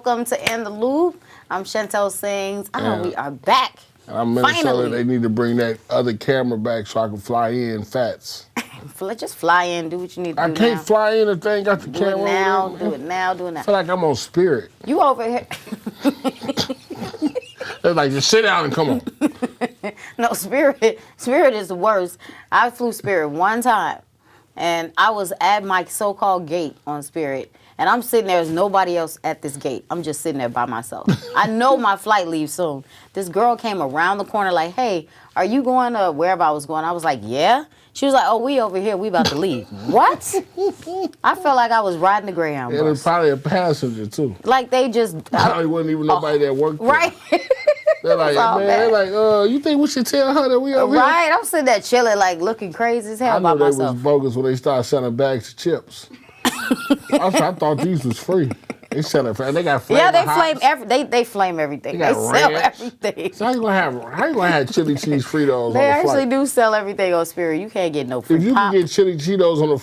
welcome to In the Loop. I'm Chantel Sings. We are back. And I'm Minnesota. They need to bring that other camera back so I can fly in Fats. Just fly in, do what you need to do. I can't fly in if they ain't got the camera. Do it now. I feel like I'm on Spirit. You over here. They're like, just sit down and come on. No, Spirit is the worst. I flew Spirit one time, and I was at my so-called gate on Spirit, and I'm sitting there. There's nobody else at this gate. I'm just sitting there by myself. I know my flight leaves soon. This girl came around the corner like, hey, are you going to wherever I was going? I was like, yeah. She was like, oh, we over here. We about to leave. What? I felt like I was riding the Greyhound bus. And it's probably a passenger, too. Like they just... Probably wasn't even nobody that worked there. Right. They're like, you think we should tell her that we over here? Right. I'm sitting there chilling, like looking crazy as hell by myself. I knew they was bogus when they started selling bags of chips. I thought these was free. They sell it. They got flame. Yeah, they flame everything. They sell everything. So how you gonna have chili cheese Fritos on the flight? They actually do sell everything on Spirit. You can't get no free If you pop. can get chili Cheetos on the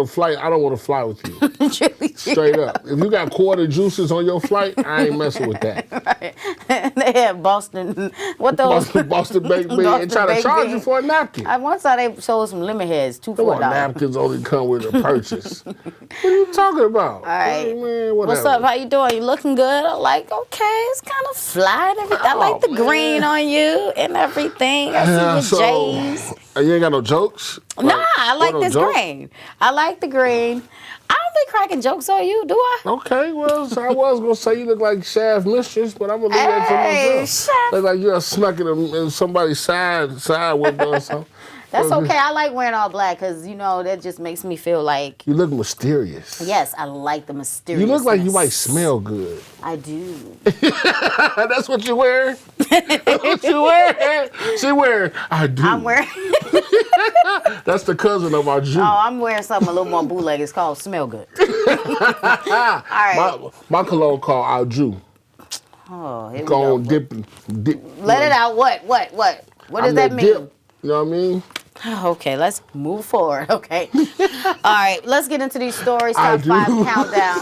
flight, I don't want to fly with you. Chili Straight up. If you got quarter juices on your flight, I ain't messing with that. Right. They have Boston. What those? Boston baked beans and try to charge you for a napkin. One time they sold some lemon heads, $2 napkins only come with a purchase. What are you talking about? All right. Hey, man, what's up? How you doing? You looking good? I'm like, okay, it's kind of fly and everything. I like the green on you and everything. I see your J's. You ain't got no jokes? Nah, I like this green. I like the green. I don't be cracking jokes on you, do I? Okay, well, so I was going to say you look like Shaft Mistress, but I'm going to leave that to myself. Look like you got snuck in somebody's side window or something. That's okay. I like wearing all black because, that just makes me feel like... You look mysterious. Yes, I like the mysterious. You look like you might smell good. I do. That's what you wear? That's what you wear? She wearing, I do. I'm wearing... That's the cousin of our Jew. Oh, I'm wearing something a little more bootleg. It's called Smell Good. All right. My cologne called our Jew. Oh, here we go. Dip. Let it out. What? What does that mean? Dip, you know what I mean? Okay, let's move forward, okay? All right, let's get into these stories. Top 5 countdown.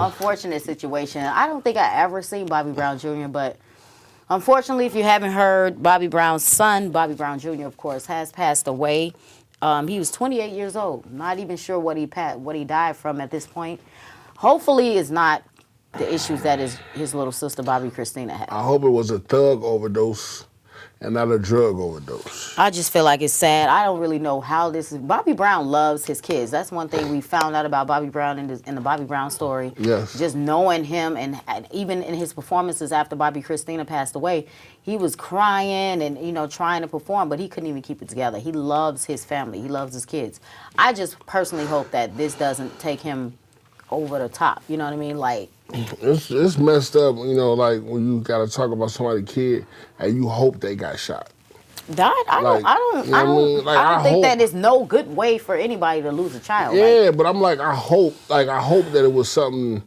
Unfortunate situation. I don't think I ever seen Bobby Brown Jr., but unfortunately, if you haven't heard, Bobby Brown's son, Bobby Brown Jr., of course, has passed away. He was 28 years old. Not even sure what he died from at this point. Hopefully, it's not the issues that his little sister, Bobby Christina, had. I hope it was a thug overdose and not a drug overdose. I just feel like it's sad. I don't really know how this is. Bobby Brown loves his kids. That's one thing we found out about Bobby Brown in the Bobby Brown story. Yes. Just knowing him, and even in his performances after Bobby Christina passed away, he was crying and, trying to perform, but he couldn't even keep it together. He loves his family. He loves his kids. I just personally hope that this doesn't take him over the top. You know what I mean? Like, it's messed up, like when you gotta talk about somebody's kid and you hope they got shot. I don't think that is no good way for anybody to lose a child. Yeah, but I'm like, I hope that it was something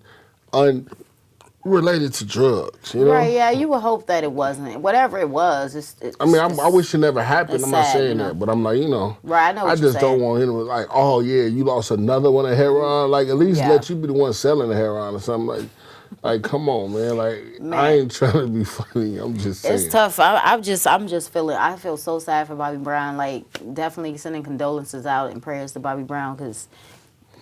unrelated to drugs, Right, yeah, you would hope that it wasn't. Whatever it was, I wish it never happened. I'm not saying that, but I'm like, Right, I know what I just don't want him to like, oh yeah, you lost another one of heroin. Like, at least let you be the one selling the heroin or something. Like, come on, man. Like, man. I ain't trying to be funny. I'm just saying. It's tough. I feel so sad for Bobby Brown. Like, definitely sending condolences out and prayers to Bobby Brown, because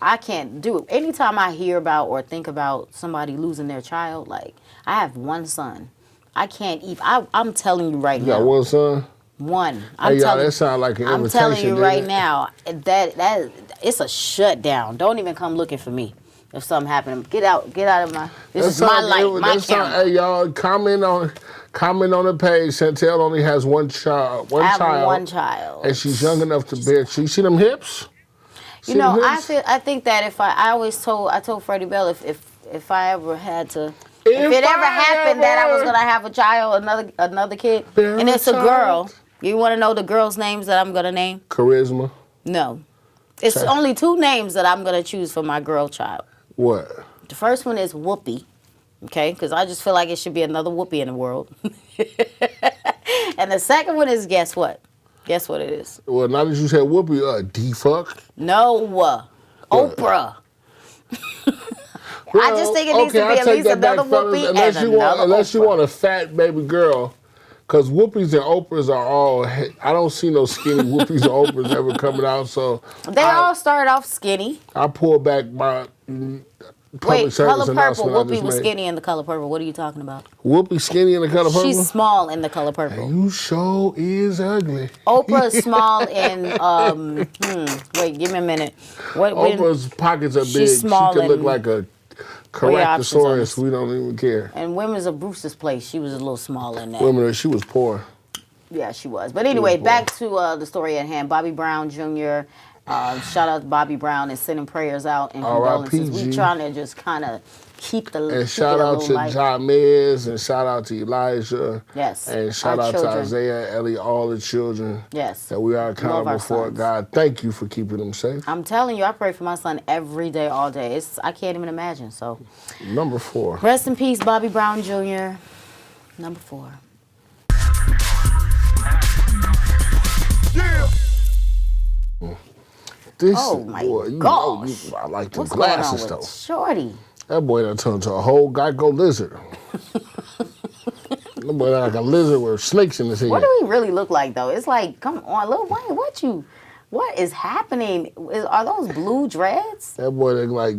I can't do it. Anytime I hear about or think about somebody losing their child, like, I have one son. I can't even. I'm telling you right now. You got one son? One. That sounds like an invitation. I'm telling you right now, that it's a shutdown. Don't even come looking for me. If something happened, get out of my. This is my life, my camera. Hey, y'all, comment on the page. Chantel only has one child. I have one child, and she's young enough to bear. You see them hips? I think that I told Freddie Bell if I ever had to. If it ever happened that I was gonna have a child, another kid, and it's a girl. You want to know the girls' names that I'm gonna name? Charisma. No, it's only 2 names that I'm gonna choose for my girl child. What? The first one is Whoopi, okay? Because I just feel like it should be another Whoopi in the world. And the second one is, guess what? Guess what it is? Well, now that you said Whoopi, D-fuck. No, Oprah. Well, I just think it needs to be I at take least that back, another fellas. Whoopi and another Unless you Oprah. want a fat baby girl, because Whoopies and Oprahs are all. I don't see no skinny Whoopies or Oprahs ever coming out. So They all started off skinny. I pull back my public Wait, service Color Purple. announcement I Whoopi just was made. skinny in The Color Purple. What are you talking about? Whoopi skinny in The Color Purple. She's small in The Color Purple. You sure is ugly. Oprah is small in. Wait, give me a minute. Oprah's pockets are big. she's small She could look in- like a What are your options on Caractosaurus. this? We don't even care. And Women's of Bruce's Place, she was a little small in that. Women, she was poor. Yeah, she was. But anyway, back to the story at hand. Bobby Brown Jr. Shout out to Bobby Brown and sending prayers out and condolences. We R.I.P.G. trying to just kind of keep the And shout out to Jamez, and shout out to Elijah. Yes. And shout our out children. to Isaiah, Ellie, all the children. Yes. That we are Love accountable our for. sons. God, thank you for keeping them safe. I'm telling you, I pray for my son every day, all day. I can't even imagine. So, Number 4. rest in peace, Bobby Brown Jr. Number 4. This Oh my boy, you gosh. know, I like the What's going on glasses with though. Shorty? That boy done turned into a whole Geico lizard. That boy like a lizard with snakes in his head. What do he really look like though? It's like, come on, Lil Wayne, what is happening? Are those blue dreads? That boy look like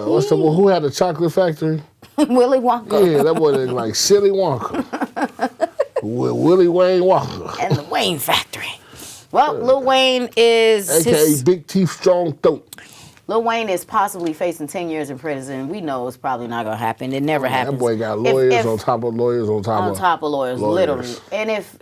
what's the one who had the chocolate factory? Willy Wonka. Yeah, that boy look like Silly Wonka. Willie Wayne Wonka. And the Wayne Factory. Well, Lil Wayne is AKA Big Teeth, Strong Throat. Lil Wayne is possibly facing 10 years in prison. We know it's probably not gonna happen. It never happens. That boy got lawyers on top of lawyers on top of lawyers, literally. And if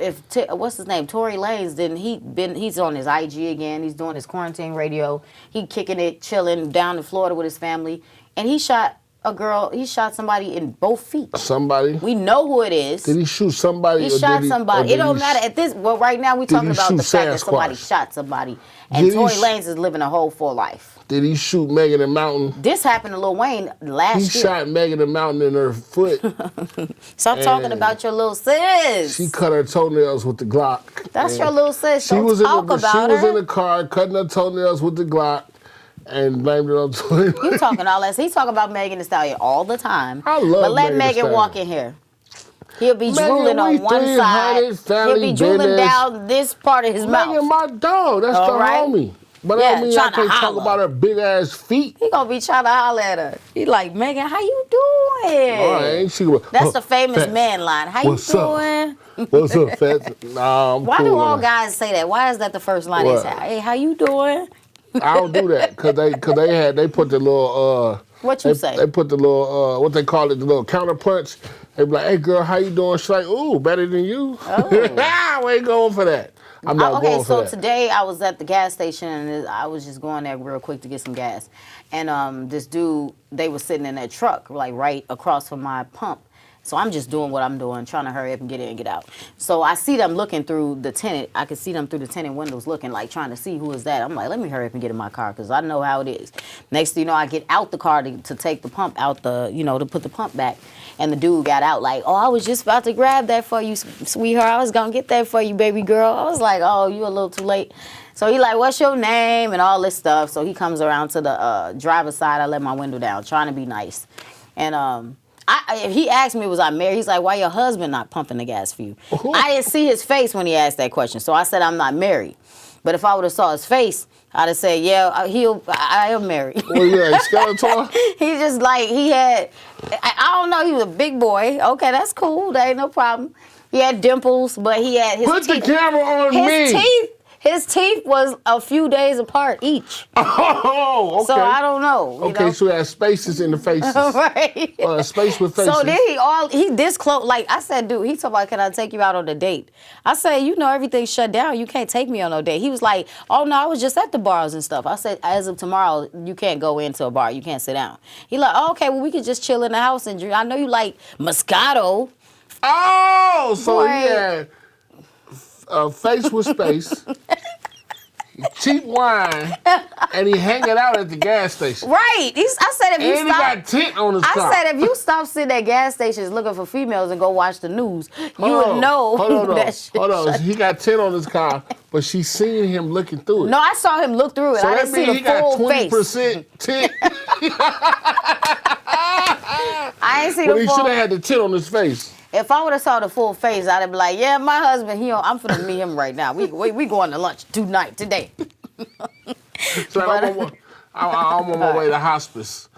what's his name, Tory Lanez, he's on his IG again. He's doing his quarantine radio. He kicking it, chilling down in Florida with his family, and he shot a girl. He shot somebody in both feet. Somebody? We know who it is. Did he shoot somebody? He shot somebody. It don't matter at this. Well, right now we're talking about the fact that somebody shot somebody, and Tory Lanez is living a whole full life. Did he shoot Megan the Mountain? This happened to Lil Wayne last year. He shot Megan the Mountain in her foot. Stop talking about your little sis. She cut her toenails with the Glock. That's your little sis. She was talk about She was her. in the car cutting her toenails with the Glock and blamed it on Tory. You talking all that. He's talking about Megan Thee Stallion all the time. I love But let Megan Megan walk in here. He'll be drooling on one side. He'll be drooling down this part of his mouth. Megan, my dog. That's the homie. But Yeah, I mean, I trying to can't talk holler. about her big ass feet. He gonna be trying to holler at her. He like, Megan, how you doing? Ain't she? That's the famous Fats. man line. How What's you up? doing? What's up, Fats? Nah, I'm Why cool do all on that. guys say that? Why is that the first line they What? say? Hey, how you doing? I don't do that because they put the little What you say? They put the little what they call it, the little counter punch. They be like, "Hey girl, how you doing?" She's like, "Ooh, better than you." Oh. We ain't going for that. I'm not Okay, going for so that. today I was at the gas station and I was just going there real quick to get some gas. And this dude, they was sitting in that truck, like right across from my pump. So I'm just doing what I'm doing, trying to hurry up and get in and get out. So I see them looking through the tenant. I could see them through the tenant windows looking, like trying to see who is that. I'm like, let me hurry up and get in my car because I know how it is. Next thing you know, I get out the car to take the pump out to put the pump back. And the dude got out like, oh, I was just about to grab that for you, sweetheart. I was going to get that for you, baby girl. I was like, oh, you a little too late. So he like, what's your name and all this stuff. So he comes around to the driver's side. I let my window down, trying to be nice. And he asked me, was I married? He's like, why your husband not pumping the gas for you? I didn't see his face when he asked that question. So I said, I'm not married. But if I would have saw his face, I'd have said, yeah, I am married. Well, you like Skeletor? He just like, he had, I don't know, he was a big boy. Okay, that's cool. That ain't no problem. He had dimples, but he had his Put teeth. the camera on me. His teeth was a few days apart each. Oh, okay. So I don't know. You Okay, know? so he has spaces in the faces. Right. Space with faces. So then he this close. Like I said, dude, he told me, can I take you out on a date? I said, you know, everything's shut down. You can't take me on no date. He was like, oh no, I was just at the bars and stuff. I said, as of tomorrow, you can't go into a bar. You can't sit down. He like, oh, okay, well we could just chill in the house and drink. I know you like Moscato. Oh, so Boy. he had a face with space. cheap wine, and he hanging out at the gas station. Right. I said if you And he got tint on his car. I said if you stop sitting at gas stations looking for females and go watch the news, you would know that shit. Hold on. He got tint on his car, but she seen him looking through it. No, I saw him look through it. So I that didn't see means the full he got face. 20% tint. I ain't see But the he full. should have had the tint on his face. If I would have saw the full face, I'd have been like, yeah, my husband, I'm finna meet him right now. We going to lunch today. So I'm on my way to hospice.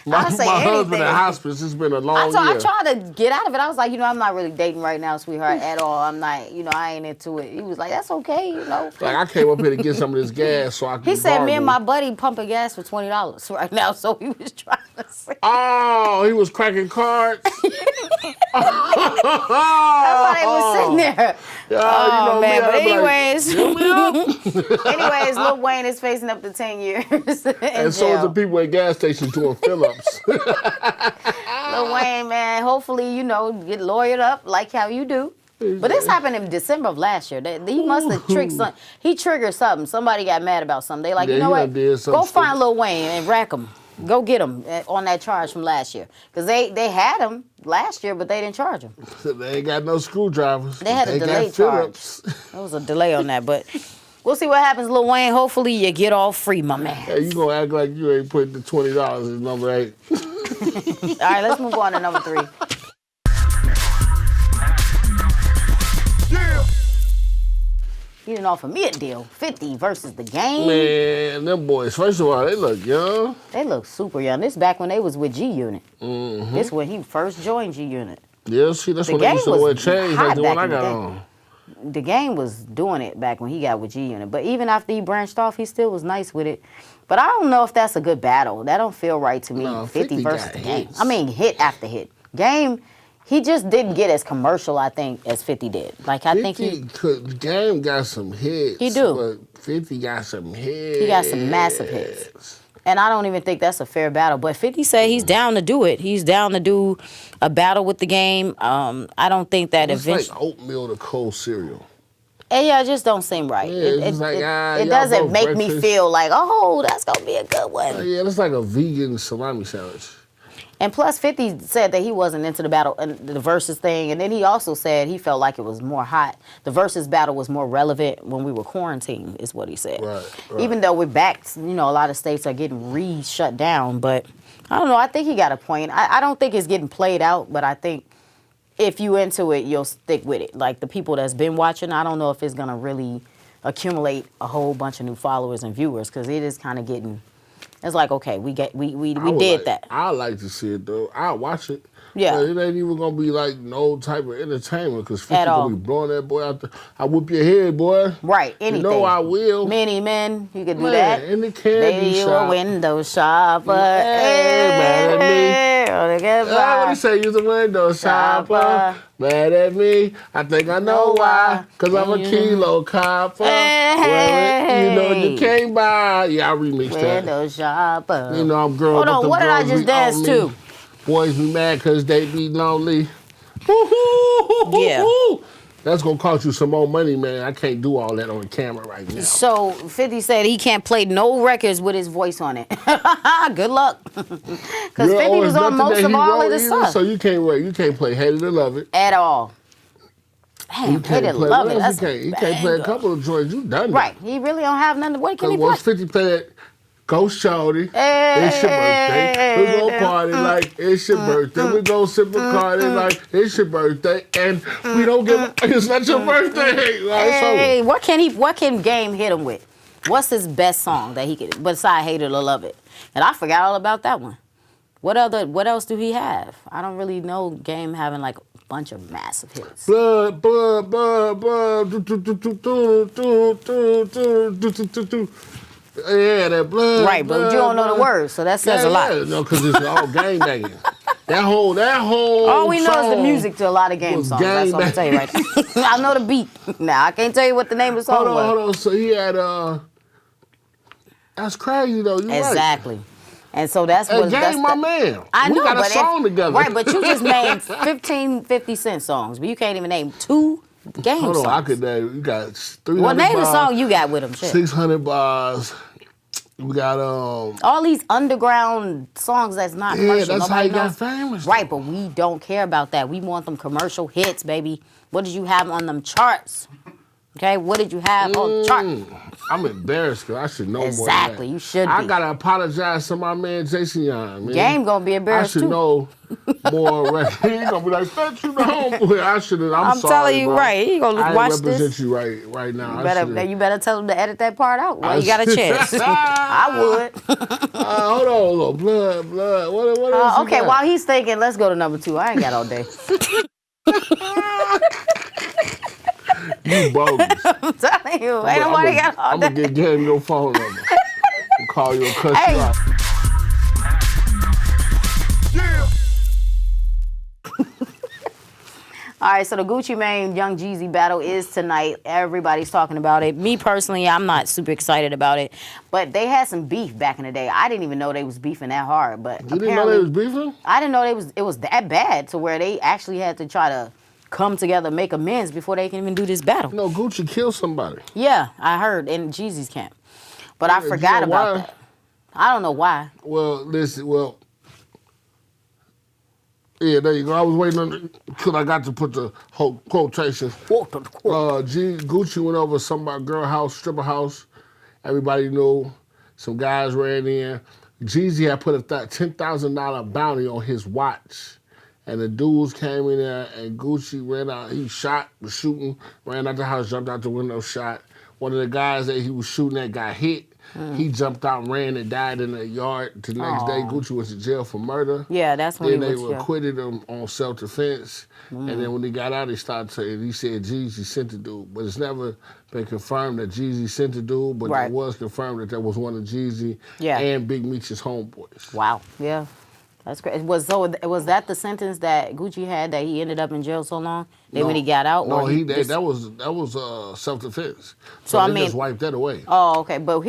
My husband at hospice. It's been a long year. I tried to get out of it. I was like, I'm not really dating right now, sweetheart, at all. I'm not, I ain't into it. He was like, that's okay, Like, I came up here to get some of this gas so I could He said, gargle. me and my buddy pumping gas for $20 right now, so he was trying to say. Oh, he was cracking cards? That's why they was sitting there. Oh, man, but anyways. Anyways, Lil Wayne is facing up to 10 years And so is the people at gas stations doing fill-ups. Lil Wayne, man, hopefully, get lawyered up like how you do. But this happened in December of last year. He must have tricked something. He triggered something. Somebody got mad about something. They like, you know what? Go find Lil Wayne and rack him. Go get him on that charge from last year. Because they had him last year, but they didn't charge him. They ain't got no screwdrivers. They had a delay charge. There was a delay on that, but we'll see what happens, Lil Wayne. Hopefully you get all free, my man. Hey, you gonna act like you ain't put the $20 in number 8. All right, let's move on to number 3. He didn't offer me a deal. 50 versus the Game. Man, them boys, first of all, they look young. They look super young. This back when they was with G-Unit. Mm-hmm. This when he first joined G-Unit. Yeah, see, that's when they used to wear chains like the one I got on. The Game was doing it back when he got with G-Unit. But even after he branched off, he still was nice with it. But I don't know if that's a good battle. That don't feel right to me. No, 50 versus the Game. hits. I mean, hit after hit. Game, he just didn't get as commercial, I think, as 50 did. Like, I think Game got some hits. He do. But 50 got some hits. He got some massive hits. And I don't even think that's a fair battle. But 50 said he's down to do it. He's down to do a battle with the Game. I don't think that It's like oatmeal to cold cereal. And yeah, it just don't seem right. Yeah, it doesn't make me feel like, oh, that's going to be a good one. Yeah, it's like a vegan salami sandwich. And plus, 50 said that he wasn't into the battle and the Verzuz thing. And then he also said he felt like it was more hot. The Verzuz battle was more relevant when we were quarantined, is what he said. Right. Even though we're back, a lot of states are getting shut down. But I don't know. I think he got a point. I don't think it's getting played out, but I think if you into it, you'll stick with it. Like the people that's been watching, I don't know if it's going to really accumulate a whole bunch of new followers and viewers because it is kind of getting... It's like, okay, we did that. I like to see it, though. I'll watch it. Yeah. But it ain't even going to be like no type of entertainment because 50 At all. going to be blowing that boy out there. I whoop your head, boy. Right, anything. You know I will. Many men, you could do Man, that. in the candy Baby, you shop. a window shopper. Hey, mad at me. What do you say? You's a window shopper. Mad at me. I think I know why. Because I'm a kilo copper. You can't buy. Yeah, I remixed that. Window shopper. I'm girl. Hold on, what did I just dance to? Boys be mad because they be lonely. Yeah. That's going to cost you some more money, man. I can't do all that on the camera right now. So 50 said he can't play no records with his voice on it. Good luck. Because 50 was on most of all of the stuff. So you can't play Hate It or Love It. At all. Damn, Hate It or Love It. He can't play a couple of joints. You done that. Right. He really don't have nothing. What can he play? Once 50 play that, go shorty, it's your birthday. We go party like it's your birthday. We go sip a party like it's your birthday. And we don't give it's not your birthday. Hey, what can Game hit him with? What's his best song that he could, besides Hate It or Love It? And I forgot all about that one. What else do he have? I don't really know Game having like a bunch of massive hits. Blood, blood, blood, blood. Yeah, that blood. Right, but you don't know the words, so that says a lot. Yeah, no, because it's all gang banging. That whole. All we know is the music to a lot of Game songs. That's what I'm tell you right now. I know the beat. Now I can't tell you what the name of the song was. Hold on. So he had that's crazy though. You exactly. Right. And so that's what Game, my man. I know, we got a song together. Right, but you just named 15 50 Cent songs, but you can't even name 2 Game Hold on, songs. I could name. You got 300 Well, name the bars, song you got with him. Shit. 600 bars. We got all these underground songs that's not commercial. Yeah, that's Nobody how he knows. got famous. Right, but we don't care about that. We want them commercial hits, baby. What did you have on them charts? Okay, what did you have on the chart? I'm embarrassed because I should know more. Exactly, you should be. I gotta apologize to my man Jason Young. Man. Game gonna be embarrassed I should too. know more. He gonna be like, "Thank you, homeboy." I should have. I'm sorry, telling you, bro. right. He gonna I watch represent this. you right now. You better tell him to edit that part out. Well, you got a chance. I would. Hold on, blood. What else? Okay, while he's thinking, let's go to number 2. I ain't got all day. You bogus. I'm telling you, ain't nobody got all day. I'm gonna get him your phone number and call you and cuss you out. All right, so the Gucci Mane Young Jeezy battle is tonight. Everybody's talking about it. Me personally, I'm not super excited about it. But they had some beef back in the day. I didn't even know they was beefing that hard. But You didn't know they was beefing? I didn't know it was that bad to where they actually had to try to come together, make amends before they can even do this battle. No, Gucci killed somebody. Yeah, I heard in Jeezy's camp. But I forgot about that. I don't know why. Yeah, there you go. I was waiting until I got to put the whole quotations. Gucci went over some girl house, stripper house. Everybody knew. Some guys ran in. Jeezy had put a $10,000 bounty on his watch. And the dudes came in there and Gucci ran out. He was shooting, ran out the house, jumped out the window, shot. One of the guys that he was shooting at got hit. He jumped out and ran and died in the yard. The next day, Gucci went to jail for murder. Yeah, that's when then they acquitted him on self-defense. And then when he got out, he said Jeezy sent the dude. But it's never been confirmed that Jeezy sent the dude, but it was confirmed that was one of Jeezy and Big Meech's homeboys. Wow, yeah. That's crazy. Was that the sentence that Gucci had that he ended up in jail so long? Then when he got out? No, that was self-defense. So they just wiped that away. Oh, okay. But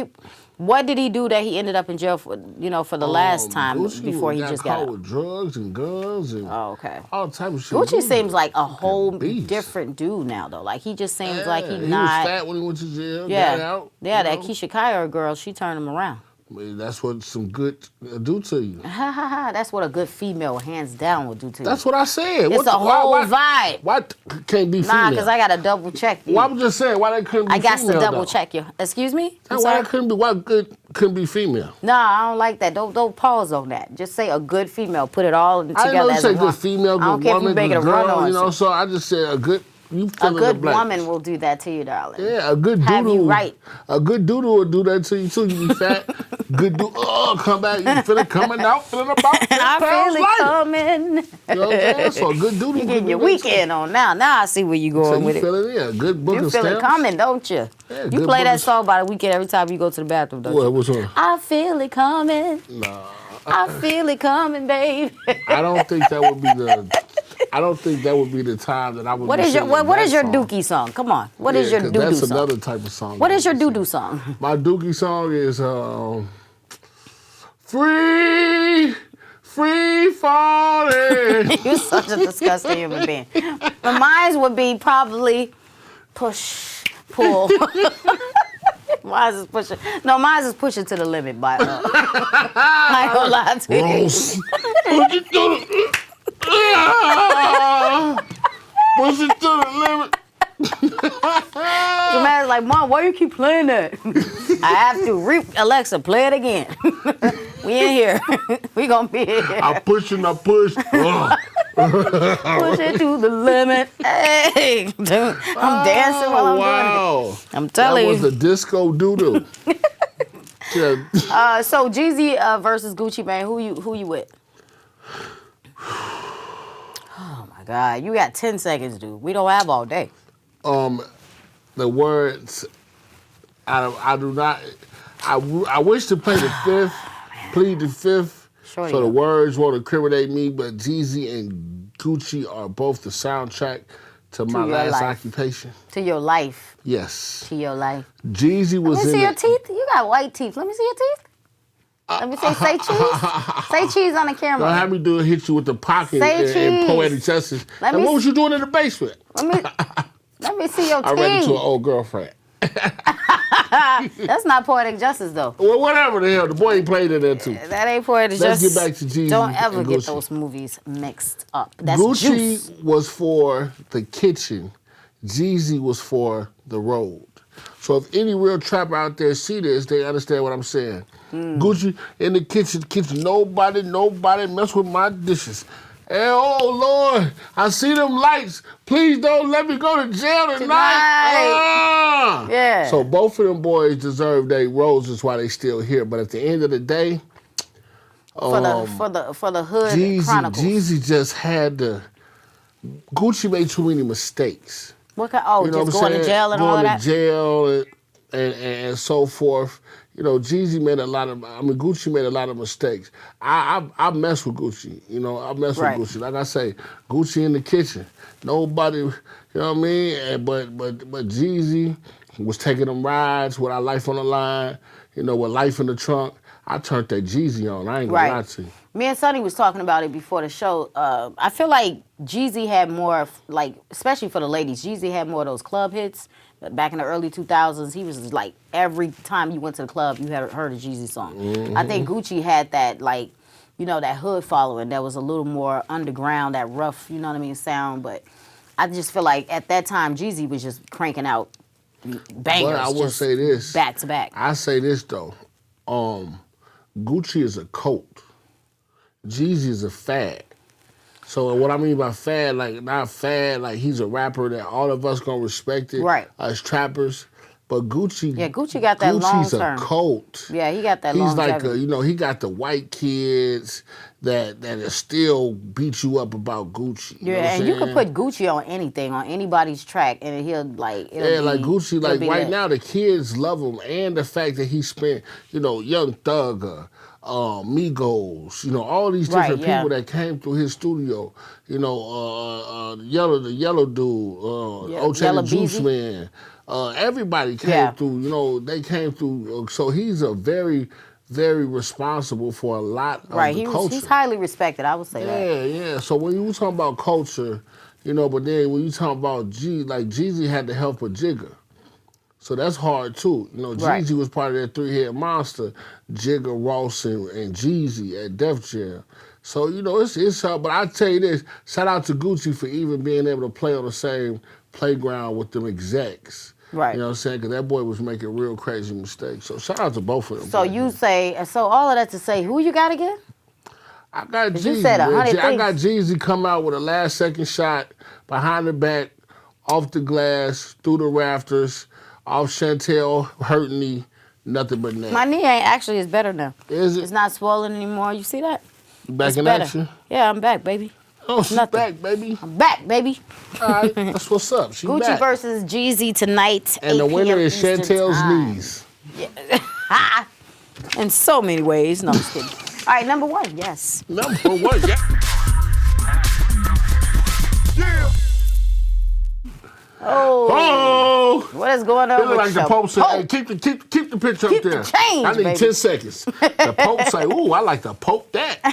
what did he do that he ended up in jail for? For the last time Gucci before he just got out? With drugs and guns and all type of shit. Gucci seems like a whole different dude now, though. Like he just seems like he not. He was fat when he went to jail. Got out. Yeah, that Keisha Kyle girl, she turned him around. I mean, that's what some good do to you. That's what a good female, hands down, will do to you. That's what I said. It's a whole vibe. Why can't be female? Nah, because I got to double check you. Well, I'm just saying, why they couldn't be female, I got to double check you. Excuse me? Why couldn't be female? Nah, I don't like that. Don't pause on that. Just say a good female. Put it all together I didn't know you as say a good female, good woman, good girl, so I just said a good... A good woman will do that to you, darling. Yeah, a good doodle. Have you right. A good doodle will do that to you too. You be fat. Good doodle. Come back. You feel it coming out. Feeling about 10 I pounds feel it coming. You know what I'm saying? So a good doodle. You getting your weekend on now. Now I see where you going with it. You feel it? Yeah, good book You of feel stamps. it coming, don't you? Yeah, you play that song by the weekend every time you go to the bathroom, don't you? What's one? I feel it coming. Nah. I feel it coming, babe. I don't think that would be the. I don't think that would be the time that I would. What is your Dookie song? Come on. What is your doo-doo song? That's another type of song. What is your doo-doo song? My Dookie song is Free Falling. You're such a disgusting human being. But mine would be probably Push, Pull. Mine is pushing. No, mine is Pushing to the Limit by I ain't gonna lie to you. Push it to the limit. The man's like, Mom, why you keep playing that? I have to. Alexa, play it again. We in here. We gonna be here. I push. Push it to the limit. Hey, dude, I'm dancing while I'm doing it. I'm telling you. That was a disco doodle. Yeah. So Jeezy versus Gucci Mane. Who you with? Oh my God, you got 10 seconds, dude. We don't have all day. The words, I do not. I wish to play the fifth, plead the fifth, so the words won't incriminate me. But Jeezy and Gucci are both the soundtrack to my last occupation. To your life. Yes. To your life. Jeezy was in. Let me see your teeth. You got white teeth. Let me see your teeth. Let me say cheese. Say cheese on the camera. Don't have me hit you with the pocket and poetic justice. And what was you doing in the basement? Let me see your I read it to team. an old girlfriend. That's not poetic justice, though. Well, whatever the hell. The boy he played in there, too. That ain't poetic Let's justice. get back to Jeezy Don't ever and get Gucci. those movies mixed up. That's Gucci juice. was for the kitchen. Jeezy was for the road. So if any real trapper out there see this, they understand what I'm saying. Gucci in the kitchen, nobody mess with my dishes. And oh Lord, I see them lights. Please don't let me go to jail tonight. Yeah. So both of them boys deserve their roses while they still here. But at the end of the day, For the hood chronicles. Jeezy just had to. Gucci made too many mistakes. What kind? Oh, You know just what I'm going to saying? jail and all Going that. to jail and so forth. You know, Jeezy made Gucci made a lot of mistakes. I mess with Gucci. You know, I mess with Gucci. Like I say, Gucci in the kitchen. Nobody, you know what I mean? But Jeezy was taking them rides with our life on the line. You know, with life in the trunk. I turned that Jeezy on. I ain't gonna lie to you. Me and Sonny was talking about it before the show. I feel like Jeezy had more, like, especially for the ladies, Jeezy had more of those club hits. Back in the early 2000s, he was like, every time you went to the club, you had heard a Jeezy song. I think Gucci had that, like, you know, that hood following that was a little more underground, that rough, you know what I mean, sound. But I just feel like at that time, Jeezy was just cranking out bangers. But I will say this. Back to back. I say this, though. Gucci is a cult. Jeezy is a fad. So what I mean by fad, like not fad, like he's a rapper that all of us gonna respect it as trappers. But Gucci, Gucci got that long Gucci's term. a cult. Yeah, he got that He's longevity. like, you know, he got the white kids that still beat you up about Gucci. Yeah, and you could put Gucci on anything, on anybody's track, and he'll like, like Gucci, like right now the kids love him, and the fact that he spent, you know, Young Thug, Migos, you know, all these different people that came through his studio. You know, the yellow dude, O'Taylor Yellow Juice Beezy. Man. Everybody came through, you know, they came through. So he's a very, very responsible for a lot of the culture. He's highly respected, I would say that. Yeah. So when you talk about culture, you know, but then when you talk about Jeezy had the help of Jigga. So that's hard too. You know, Jeezy was part of that three-head monster, Jigga, Ross, and Jeezy at Def Jam. So, you know, it's hard. But I tell you this, shout out to Gucci for even being able to play on the same playground with them execs. Right. You know what I'm saying? Because that boy was making real crazy mistakes. So shout out to both of them. So you say, so all of that to say, who you got again? I got Jeezy. You said 100 things. I got Jeezy come out with a last-second shot behind the back, off the glass, through the rafters, off Chantel, hurting me, nothing but net. My knee ain't actually, it's better now. Is it? It's not swollen anymore. You see that? Back in action? Yeah, I'm back, baby. Oh, she's back, baby. I'm back, baby. All right, that's what's up. She Gucci back. versus Jeezy tonight. And the 8 winner p.m. is Eastern Chantel's time. knees. Yeah. In so many ways. No, I'm just kidding. All right, number one, yes. Number one, yeah. Oh. What is going on It look like the Pope said, hey, keep the picture Keep up there. the change, I need baby. 10 seconds. The Pope say, ooh, I like the Pope that.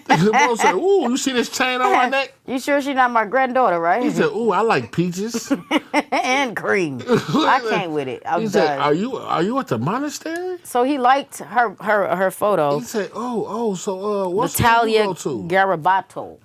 The Pope say, ooh, you see this chain on my neck? You sure she's not my granddaughter, right? He said, ooh, I like peaches. And cream. I can't with it. I'm He done. said, are you at the monastery? So he liked her photo. He said, so what Natalia school you go to? Garabato.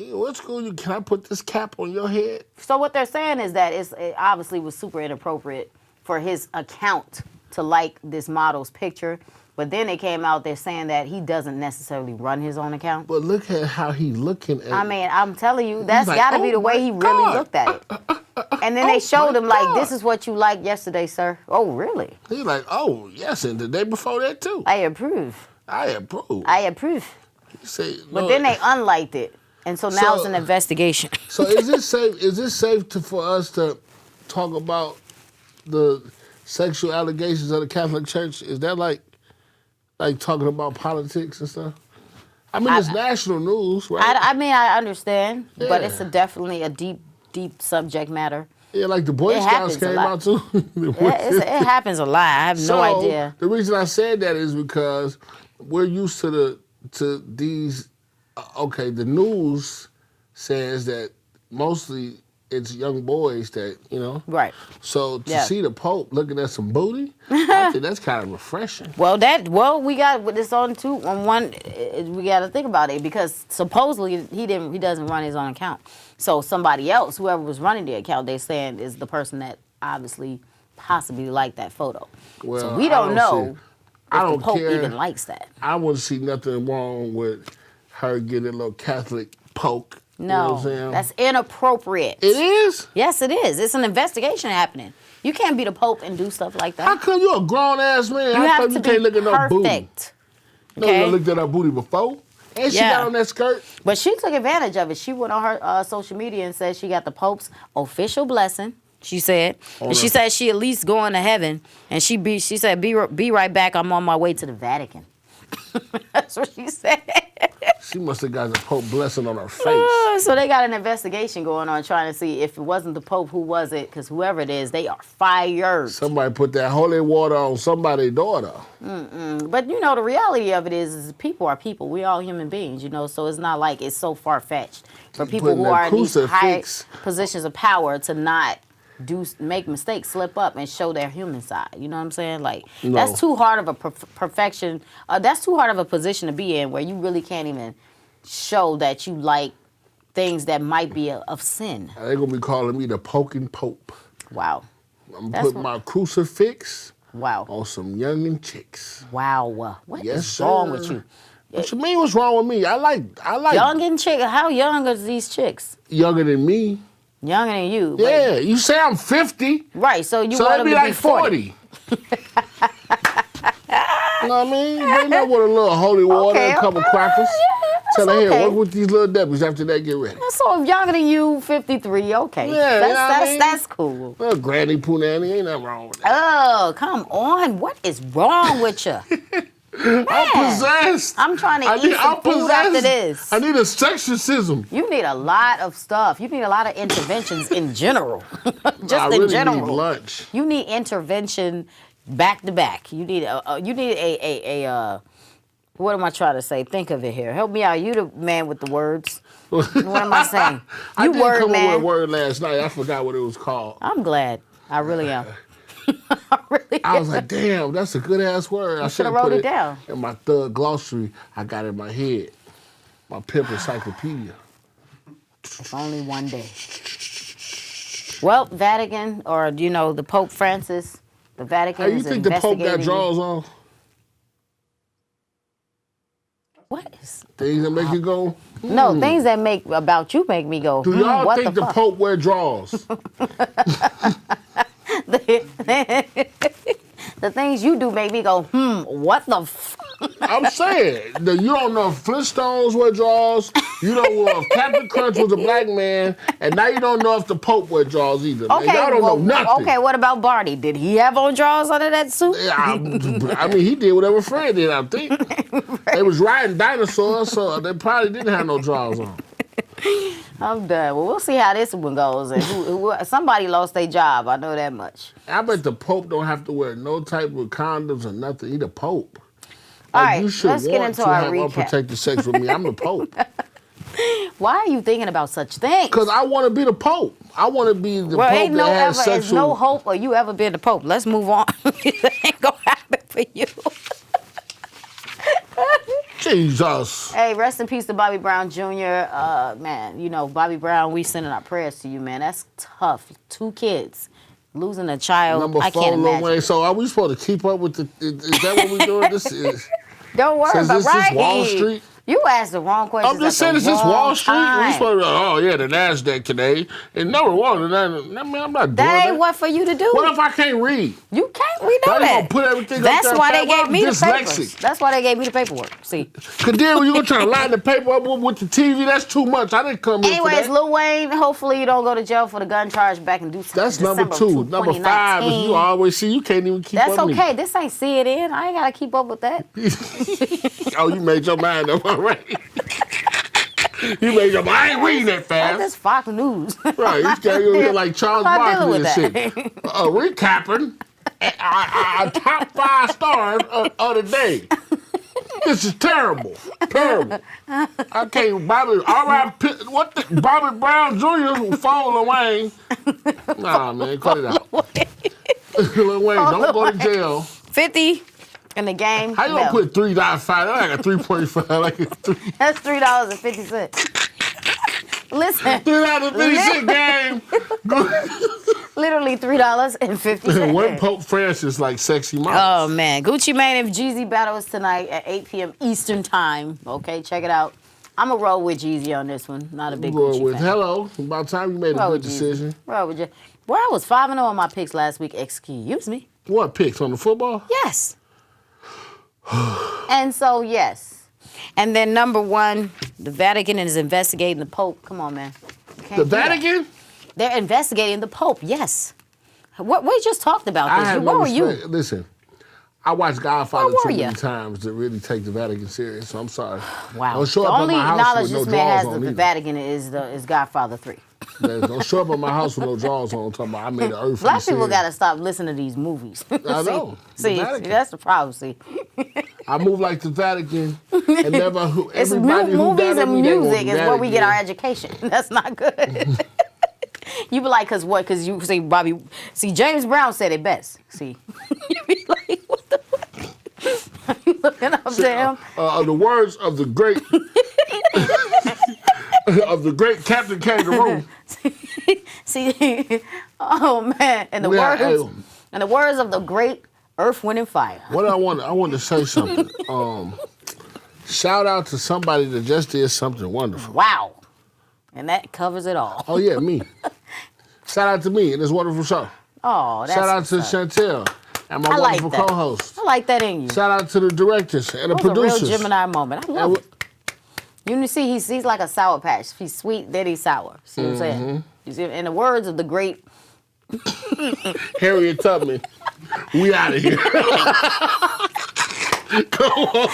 What school can I put this cap on your head? So what they're saying is that it obviously was super inappropriate for his account to like this model's picture. But then they came out there saying that he doesn't necessarily run his own account. But look at how he looking at it. I mean, I'm telling you, that's like, got to be oh the way my he really God. looked at it. And then they showed him, like, this is what you liked yesterday, sir. Oh, really? He's like, oh, yes, and the day before that, too. I approve. I approve. I approve. He said, But no. then they unliked it. And so now it's an investigation. So is it safe? Is it safe for us to talk about the sexual allegations of the Catholic Church? Is that like talking about politics and stuff? I mean, it's national news, right? I mean, I understand, but Yeah. it's definitely a deep subject matter. Yeah, like the Boy Scouts came out too. It happens a lot. I have no idea. The reason I said that is because we're used to these. Okay, the news says that mostly it's young boys that, you know. Right. So to see the Pope looking at some booty, I think that's kind of refreshing. Well, we got this on too. On one, we got to think about it because supposedly he doesn't run his own account. So somebody else, whoever was running the account, they saying is the person that obviously possibly liked that photo. Well, so we don't know if the Pope care. even likes that. I wouldn't see nothing wrong with her getting a little Catholic poke. No, you know what I'm saying? That's inappropriate. It is? Yes, it is. It's an investigation happening. You can't be the Pope and do stuff like that. How come you a grown-ass man? You have to can't look at no booty? perfect. No, you looked at her booty before? And she got on that skirt? But she took advantage of it. She went on her social media and said she got the Pope's official blessing, she said. And she said she at least going to heaven. And she said, be right back. I'm on my way to the Vatican. That's what she said. She must have got the Pope blessing on her face. So they got an investigation going on trying to see if it wasn't the Pope, who was it? Because whoever it is, they are fired. Somebody put that holy water on somebody's daughter. But, you know, the reality of it is people are people. We're all human beings, you know, so it's not like it's so far-fetched for people who are in these high positions of power to not make mistakes, slip up, and show their human side. You know what I'm saying? Like, that's too hard of a perfection. That's too hard of a position to be in where you really can't even show that you like things that might be of sin. They're going to be calling me the poking Pope. Wow. I'm putting my crucifix on some youngin' chicks. Wow. What is wrong with you? What you mean what's wrong with me? I like youngin' chick. How young are these chicks? Younger than me. Younger than you. Yeah, you say I'm 50. Right, so you want them to be like 40. You know what I mean? Bring that with a little holy water and a couple crackers. Tell her, here, work with these little deputies after that, get ready. So if younger than you, 53, okay. Yeah, that's cool. Well, Granny Poonanny, ain't nothing wrong with that. Oh, come on. What is wrong with you? Man, I'm possessed. I'm trying to eat some food after this. I need a sexorcism. You need a lot of stuff. You need a lot of interventions in general. Just in in general. Need lunch. You need intervention back to back. You need a what am I trying to say? Think of it here. Help me out. You the man with the words. What am I saying? I did come up with a word last night. I forgot what it was called. I'm glad. I really am. I was like, damn, that's a good ass word. I should have wrote it down. In my thug glossary, I got it in my head. My pimp encyclopedia. If only one day. Well, Vatican, or you know, the Pope Francis, the Vatican is investigating. You think the Pope got draws on? What is things that make you go? No, things that make me go. Do y'all think the Pope wear draws? The things you do make me go, what the I'm saying, you don't know if Flintstones wear draws, you don't know if Captain Crunch was a black man, and now you don't know if the Pope wear draws either. Okay, man. Y'all don't know nothing. Okay, what about Barney? Did he have on draws under that suit? I mean, he did whatever Fred did, I think. Right. They was riding dinosaurs, so they probably didn't have no draws on. I'm done. Well, we'll see how this one goes. And somebody lost their job. I know that much. I bet the Pope don't have to wear no type of condoms or nothing. He the Pope. All right, let's get into our recap. Unprotected sex with me. I'm the Pope. Why are you thinking about such things? Because I want to be the Pope. I want to be the Pope that has sex with... There's no hope of you ever being the Pope. Let's move on. It ain't going to happen for you. Jesus. Hey, rest in peace to Bobby Brown Jr. Man, you know, Bobby Brown, we sending our prayers to you, man. That's tough. 2 kids. Losing a child, Number 4, I can't imagine. Lil Wayne. So are we supposed to keep up with the... Is that what we're doing? This is... Don't worry about this Wall Street? You asked the wrong question. I'm just saying, is this Wall Street? We supposed to be the NASDAQ today. And number 1, I mean, I'm not doing that. That ain't what for you to do. What if I can't read? You can't read that. Gonna put everything That's up there. why they gave me the papers. That's why they gave me the paperwork. See? Because then when you're going to try to line the paper up with the TV, that's too much. I didn't come here for that. Anyways, Lil Wayne, hopefully you don't go to jail for the gun charge back in December. That's number 2. Number 5 is you always see, you can't even keep up with me. That's okay. This ain't see it in. I ain't got to keep up with that. Oh, you made your mind up already. You made your mind. I ain't reading that fast. That's Fox News. Right. You can't hear like Charles Barkley and shit. Recapping our top 5 stars of the day. This is terrible. Terrible. I can't. Bobby Brown Jr. phone Lil Wayne. Nah, man, cut it out. Lil Wayne, don't go to jail. 50 in the game. How you gonna put $3.5? I got 3.5. Like That's $3.50. Listen. $3.50 game. Literally $3.50. When Pope Francis like sexy moms. Oh man, Gucci Mane and Jeezy Battles tonight at 8 p.m. Eastern time. Okay, check it out. I'm gonna roll with Jeezy on this one. Not a big Gucci fan. Hello, about time you made a good decision. Roll with you. Well, I was 5-0 on my picks last week. Excuse me. What picks on the football? Yes. And so yes. And then number 1, the Vatican is investigating the Pope. Come on, man. The Vatican? They're investigating the Pope, yes. We just talked about this. Where were you? Listen, I watched Godfather too many times to really take the Vatican serious, so I'm sorry. Wow. Don't show the up only at my house knowledge with no this man has drawers of on the Vatican is Godfather 3. Don't show up at my house with no drawers on talking about I made an earth. Black people got to stop listening to these movies. I know. See, that's the problem, see. I move like the Vatican and never It's movies and music is where we get our education. That's not good. You be like, Because you say, Bobby, see, James Brown said it best. See, you be like, what the fuck? Are you looking up to him? The words of the great, Captain Kangaroo. See, oh man, and the words of the great Earth, Wind, and Fire. I want to say something. Shout out to somebody that just did something wonderful. Wow. And that covers it all. Oh, yeah, me. Shout out to me in this wonderful show. Oh, that's Shout out to Chantel and my wonderful co-host. I like that in you. Shout out to the directors and the producers. It was a real Gemini moment. I love it. You see, he's like a Sour Patch. He's sweet, then he's sour. See what I'm saying? You see, in the words of the great Harriet Tubman, we out of here. Go on.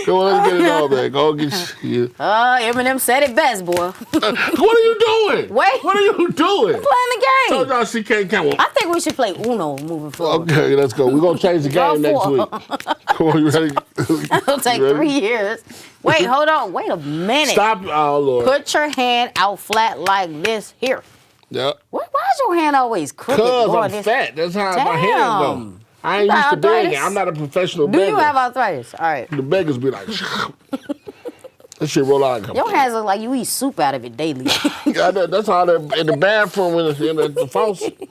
Go on, let's get it all back. Go get you. Eminem said it best, boy. What are you doing? Wait. What are you doing? I'm playing the game. Told y'all she can't count. I think we should play Uno moving forward. Okay, let's go. We're going to change the game next week. Come on, you ready? It'll take 3 years. Wait, hold on. Wait a minute. Stop. Oh, Lord. Put your hand out flat like this here. Yep. Why is your hand always crooked? Because I'm fat. That's how my hand goes. I ain't used to begging. I'm not a professional beggar. Do you have arthritis? All right. The beggars be like, that shit roll out and come. Your hands look like you eat soup out of it daily. That's all in the bathroom in the faucet. All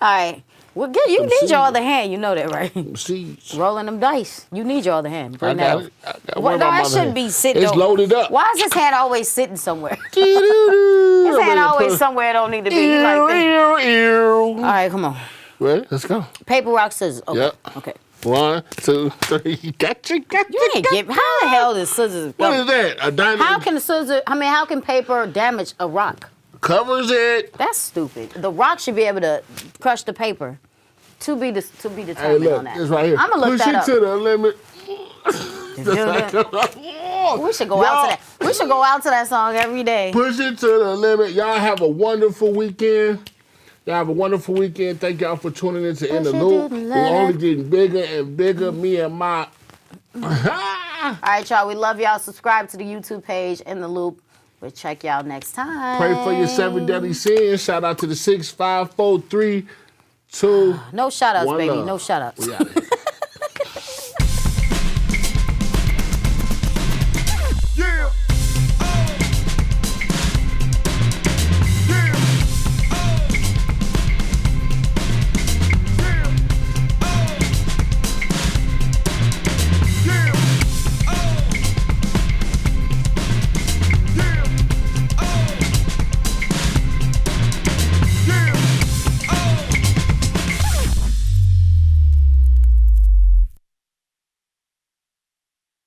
right. Well, you need your other hand. You know that, right? Seeds. Rolling them dice. You need your other hand. I got it. Well, no, that shouldn't be sitting. It's loaded up. Why is his hand always sitting somewhere? His hand always somewhere it don't need to be. All right, come on. Ready? Let's go. Paper, rock, scissors. Okay. Yep. Okay. 1, 2, 3. Gotcha. You ain't get. How the hell does scissors? What is that? A diamond? How can how can paper damage a rock? Covers it. That's stupid. The rock should be able to crush the paper. To be determined hey, look, on that. It's right here. I'm gonna look that up. Push it to the limit. We should go out to that. We should go out to that song every day. Push it to the limit. Y'all have a wonderful weekend. Y'all have a wonderful weekend. Thank y'all for tuning in to In the Loop. We're only getting bigger and bigger. Me and my. All right, y'all. We love y'all. Subscribe to the YouTube page In the Loop. We'll check y'all next time. Pray for your 7 deadly sins. Shout out to the 6, 5, 4, 3, 2. No shout outs, baby. Love. No shout outs. We out of here.